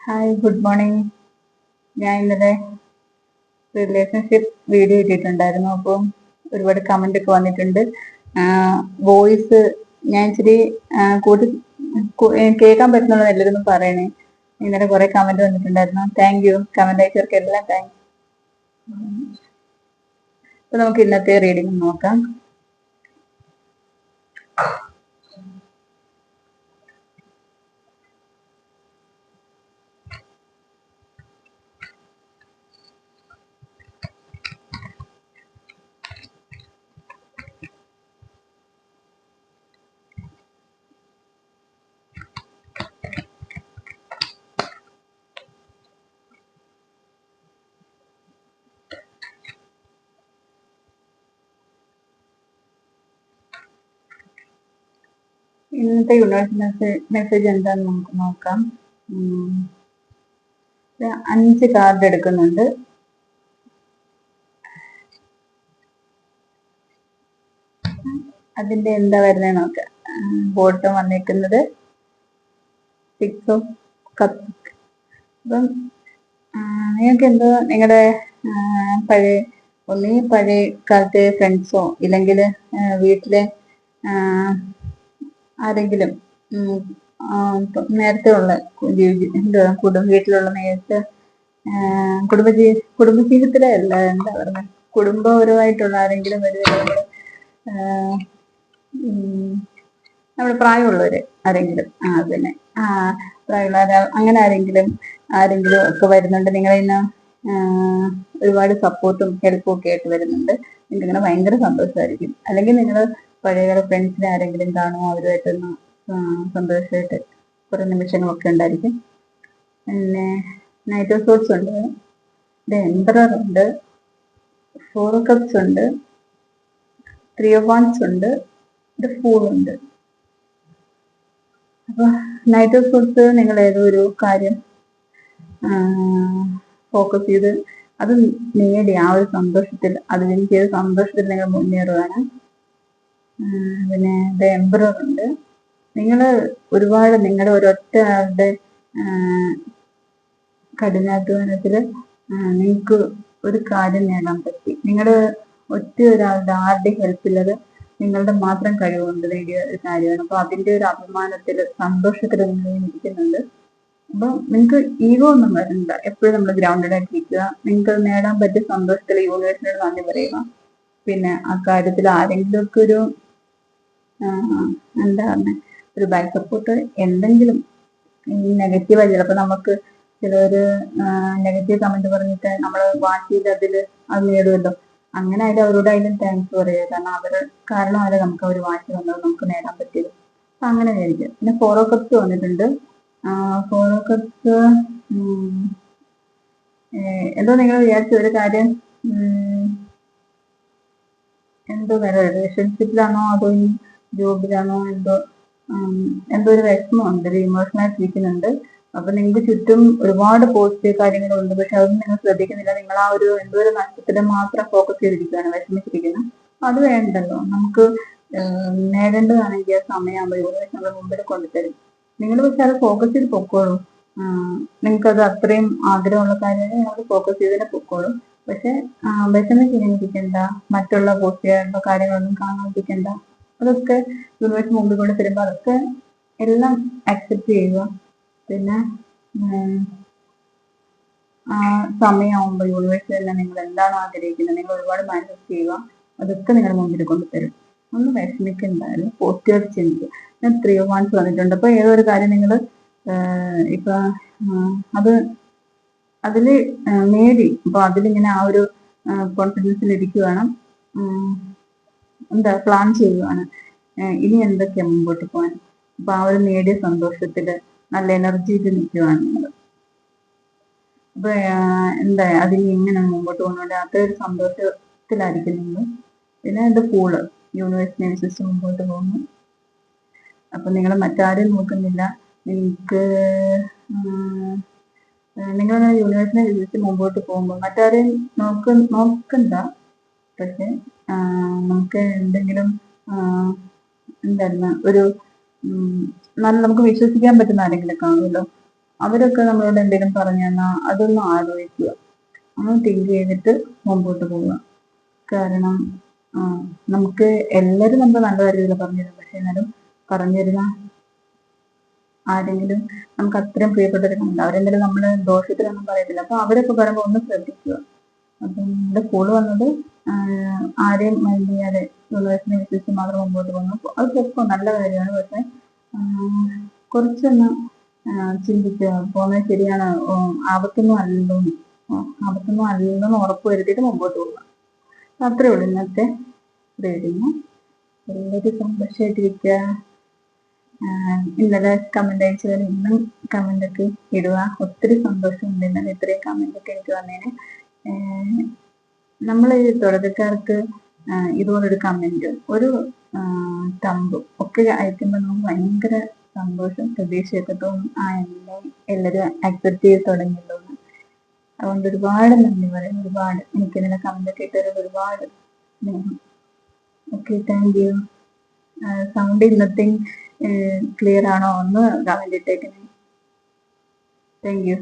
Hi, good morning. ഞാൻ ഇന്നലെ relationship video ഇട്ടിട്ടുണ്ടായിരുന്നു. അപ്പോൾ ഒരുപാട് കമന്റ് ഒക്കെ വന്നിട്ടുണ്ട്. വോയിസ് ഞാൻ ഇച്ചിരി കൂട്ടി കേൾക്കാൻ പറ്റുന്നുള്ളത് എല്ലാവരും പറയണേ. ഇന്നലെ കുറെ കമന്റ് വന്നിട്ടുണ്ടായിരുന്നു. Thank you. കമന്റ് അയച്ചവർക്ക് എല്ലാം താങ്ക്സ്. അപ്പൊ നമുക്ക് ഇന്നത്തെ റീഡിംഗ് നോക്കാം. ഇന്നത്തെ യൂണിവേഴ്സ് മെസ്സേജ് എന്താന്ന് നമുക്ക് നോക്കാം. 5 കാർഡ് എടുക്കുന്നുണ്ട്. അതിന്റെ എന്താ വരുന്നത് നോക്കാം. ബോട്ടം വന്നിരിക്കുന്നത് 6 ഓഫ് കപ്പ്. അപ്പം നിങ്ങൾക്ക് എന്തോ നിങ്ങളുടെ പഴയ കാലത്തെ ഫ്രണ്ട്സോ ഇല്ലെങ്കിൽ വീട്ടിലെ ആരെങ്കിലും നേരത്തെ ഉള്ള വീട്ടിലുള്ള നേരത്തെ കുടുംബജീവിതത്തിലെ അല്ല, എന്താ പറയുക, കുടുംബപരമായിട്ടുള്ള ആരെങ്കിലും നമ്മുടെ പ്രായമുള്ളവര് ആരെങ്കിലും പിന്നെ പ്രായമുള്ള അങ്ങനെ ആരെങ്കിലും ഒക്കെ വരുന്നുണ്ട്. നിങ്ങളിന്ന് ഒരുപാട് സപ്പോർട്ടും ഹെൽപ്പും ഒക്കെ ആയിട്ട് വരുന്നുണ്ട്. നിങ്ങൾക്ക് ഇങ്ങനെ ഭയങ്കര സന്തോഷമായിരിക്കും. അല്ലെങ്കിൽ നിങ്ങൾ പഴയ ഫ്രണ്ട്സിനെ ആരെങ്കിലും കാണുമോ, അവരുമായിട്ടൊന്ന് സന്തോഷമായിട്ട് കുറെ നിമിഷങ്ങളൊക്കെ ഉണ്ടായിരിക്കും. പിന്നെ നൈറ്റ് ഓഫ് സോർട്സ് ഉണ്ട്, എംപറർ ഉണ്ട്, 4 ഓഫ് കപ്സ് ഉണ്ട്, 3 ഓഫ് വാൻഡ്സ് ഉണ്ട്, ഫൂൾ ഉണ്ട്. അപ്പൊ നൈറ്റ് ഓഫ് സോർട്സ് നിങ്ങൾ ഏതോ ഒരു കാര്യം ഫോക്കസ് ചെയ്ത് അത് നേടി ആ ഒരു സന്തോഷത്തിൽ സന്തോഷത്തിൽ നിങ്ങൾ മുന്നേറുകയാണ്. പിന്നെ എംപറർ ഉണ്ട്. നിങ്ങൾ ഒരുപാട് നിങ്ങളുടെ ഒരൊറ്റ ആളുടെ കഠിനാധ്വാനത്തിൽ നിങ്ങൾക്ക് ഒരു കാര്യം നേടാൻ പറ്റി. നിങ്ങളുടെ ഒറ്റ ഒരാളുടെ ആരുടെയും ഹെൽപ്പില്ലത് നിങ്ങളുടെ മാത്രം കഴിവുകൊണ്ട് നേടിയ ഒരു കാര്യമാണ്. അപ്പൊ അതിന്റെ ഒരു അഭിമാനത്തിൽ സന്തോഷത്തിൽ നിങ്ങൾ ഇരിക്കുന്നുണ്ട്. അപ്പൊ നിങ്ങൾക്ക് ഈഗോ ഒന്നും വരണ്ട. എപ്പോഴും നമ്മൾ ഗ്രൗണ്ടഡ് ആയിട്ടിരിക്കുക. നിങ്ങൾക്ക് നേടാൻ പറ്റിയ സന്തോഷത്തിൽ യൂണിവേഴ്സിനോട് നന്ദി പറയുക. പിന്നെ ആ കാര്യത്തിൽ ആരെങ്കിലും ഒക്കെ ഒരു എന്താ പറഞ്ഞ ഒരു ബാക്ക് സപ്പോർട്ട് എന്തെങ്കിലും നെഗറ്റീവായി ചിലപ്പോൾ നമുക്ക് ചിലവര് നെഗറ്റീവ് കമന്റ് പറഞ്ഞിട്ട് നമ്മൾ വാച്ച് ചെയ്ത് അത് നേടുമല്ലോ. അങ്ങനെ ആയിട്ട് അവരോട് അതിലും താങ്ക്സ് പറയുക. കാരണം അവരെ നമുക്ക് അവർ വാച്ച് വന്നത് നമുക്ക് നേടാൻ പറ്റിയത്. അപ്പൊ അങ്ങനെ ആയിരിക്കും. പിന്നെ 4 ഓഫ് കപ്സ് വന്നിട്ടുണ്ട്. 4 ഓഫ് കപ്സ് എന്തോ നിങ്ങൾ വിചാരിച്ച ഒരു കാര്യം എന്തോ റിലേഷൻഷിപ്പിലാണോ അതോ ജോബിലാണോ എന്തോ ഒരു വിഷമമുണ്ട്, ഒരു ഇമോഷണലായിട്ടിരിക്കുന്നുണ്ട്. അപ്പൊ നിങ്ങൾക്ക് ചുറ്റും ഒരുപാട് പോസിറ്റീവ് കാര്യങ്ങളുണ്ട്. പക്ഷെ അതൊന്നും നിങ്ങൾ ശ്രദ്ധിക്കുന്നില്ല. നിങ്ങൾ ആ ഒരു എന്തോ ഒരു നഷ്ടത്തിൽ മാത്രം ഫോക്കസ് ചെയ്തിരിക്കുകയാണ്, വിഷമിച്ചിരിക്കുന്നത്. അത് വേണ്ടല്ലോ. നമുക്ക് നേടേണ്ടതാണെങ്കിൽ ആ സമയമാകുമ്പോൾ യൂണിവേഴ്സ് നമ്മുടെ മുമ്പിൽ കൊണ്ടുതരും. നിങ്ങൾ പക്ഷെ അത് ഫോക്കസ് ചെയ്ത് പൊക്കോളൂ. നിങ്ങൾക്കത് അത്രയും ആഗ്രഹമുള്ള കാര്യങ്ങൾ നിങ്ങൾ ഫോക്കസ് ചെയ്തതിനെ പൊക്കോളൂ. പക്ഷെ വിഷമിച്ചിരിക്കണ്ട, മറ്റുള്ള പോസിറ്റീവായിട്ടുള്ള കാര്യങ്ങളൊന്നും കാണാതിരിക്കണ്ട. അതൊക്കെ യൂണിവേഴ്സ് മുമ്പിൽ കൊണ്ട് തരുമ്പോൾ അതൊക്കെ എല്ലാം അക്സെപ്റ്റ് ചെയ്യുക. പിന്നെ ആ സമയമാകുമ്പോൾ യൂണിവേഴ്സ് തന്നെ നിങ്ങൾ എന്താണ് ആഗ്രഹിക്കുന്നത്, നിങ്ങൾ ഒരുപാട് മാനിഫെസ്റ്റ് ചെയ്യുക. അതൊക്കെ നിങ്ങളുടെ മുമ്പിൽ കൊണ്ടുതരും. ഒന്ന് വിഷമിക്കുന്നുണ്ടായിരുന്നു, പോസിറ്റീവായിട്ട് ചിന്തിക്കുക. ഞാൻ 3 ഓഫ് വാൻഡ്സ് വന്നിട്ടുണ്ട്. അപ്പൊ ഏതൊരു കാര്യം നിങ്ങൾ ഇപ്പൊ അതില് നേടി, അപ്പൊ അതിലിങ്ങനെ ആ ഒരു കോൺഫിഡൻസിൽ ഇരിക്കുകയാണ്. പ്ലാൻ ചെയ്യുകയാണ് ഇനി എന്തൊക്കെയാ മുമ്പോട്ട് പോകാൻ. അപ്പൊ ആ ഒരു നേടിയ സന്തോഷത്തില് നല്ല എനർജിയിൽ നിൽക്കുകയാണ് നിങ്ങൾ. അപ്പൊ അതിന് എങ്ങനെ മുമ്പോട്ട് പോകുന്നുണ്ട് അതൊരു സന്തോഷത്തിലായിരിക്കും നിങ്ങൾ. പിന്നെ ഫൂള് യൂണിവേഴ്സിനെ അനുസരിച്ച് മുമ്പോട്ട് പോകുന്നു. അപ്പൊ നിങ്ങൾ മറ്റാരും നോക്കുന്നില്ല. നിങ്ങൾ യൂണിവേഴ്സിനെ വിളിച്ച് മുമ്പോട്ട് പോകുമ്പോൾ മറ്റാരെയും നോക്കണ്ട. പക്ഷെ നമുക്ക് എന്തെങ്കിലും നമുക്ക് വിശ്വസിക്കാൻ പറ്റുന്ന ആരെങ്കിലും കാണുമല്ലോ. അവരൊക്കെ നമ്മളോട് എന്തെങ്കിലും പറഞ്ഞു തന്നാൽ അതൊന്നും ആലോചിക്കുക, ഒന്ന് തിങ്ക് ചെയ്തിട്ട് മുമ്പോട്ട് പോവുക. കാരണം നമുക്ക് എല്ലാവരും നമ്മൾ നല്ല കാര്യത്തിൽ പറഞ്ഞു തരും, പക്ഷെ എന്നാലും പറഞ്ഞു തരുന്ന ആരെങ്കിലും നമുക്ക് അത്രയും പ്രിയപ്പെട്ടവരുണ്ട്, അവരെന്തായാലും നമ്മൾ ദോഷത്തിലൊന്നും പറയത്തില്ല. അപ്പൊ അവരൊക്കെ പറയുമ്പോൾ ഒന്ന് ശ്രദ്ധിക്കുക. അപ്പം എൻ്റെ സ്കൂള് വന്നത് ആരെയും മൈൻഡ് ചെയ്യാതെ യൂണിവേഴ്സിനെ വിശ്വസിച്ച് മാത്രം മുമ്പോട്ട് പോകുന്നു. അത് പൊക്കം നല്ല കാര്യമാണ്. പക്ഷെ കുറച്ചൊന്ന് ചിന്തിക്കുക, പോകുന്നത് ശരിയാണ്, ആപത്തൊന്നും അല്ലെന്ന് ഉറപ്പ് വരുത്തിയിട്ട് മുമ്പോട്ട് പോവുക. അത്രേ ഉള്ളൂ ഇന്നത്തെ റീഡിങ്. എല്ലാവരും സന്തോഷമായിട്ടിരിക്കുക. ഇന്നലെ കമന്റ് അയച്ചവർ ഇന്നും കമന്റ് ഒക്കെ ഇടുക. ഒത്തിരി സന്തോഷമുണ്ട് ഇന്നലെ ഇത്രയും കമന്റ് ഒക്കെ എനിക്ക് വന്നതിന്. നമ്മൾ ഈ തുടക്കക്കാർക്ക് ഇതുപോലൊരു കമന്റ്, ഒരു തമ്പും ഒക്കെ അയക്കുമ്പോൾ നമുക്ക് ഭയങ്കര സന്തോഷം, പ്രതീക്ഷയൊക്കെ തോന്നും. എല്ലാവരും അക്സെപ്റ്റ് ചെയ്ത് തുടങ്ങിയല്ലോന്ന്. അതുകൊണ്ട് ഒരുപാട് നന്ദി പറയും. ഒരുപാട് എനിക്ക് ഇന്നലെ കമന്റ് ഒക്കെ ഇട്ടവരോട് ഒരുപാട് സ്നേഹം. Okay, thank you. സൗണ്ട് ഇന്നത്തെ ക്ലിയർ ആണോ ഒന്ന് കമന്റ് ഇട്ടേക്കണേ. Thank you.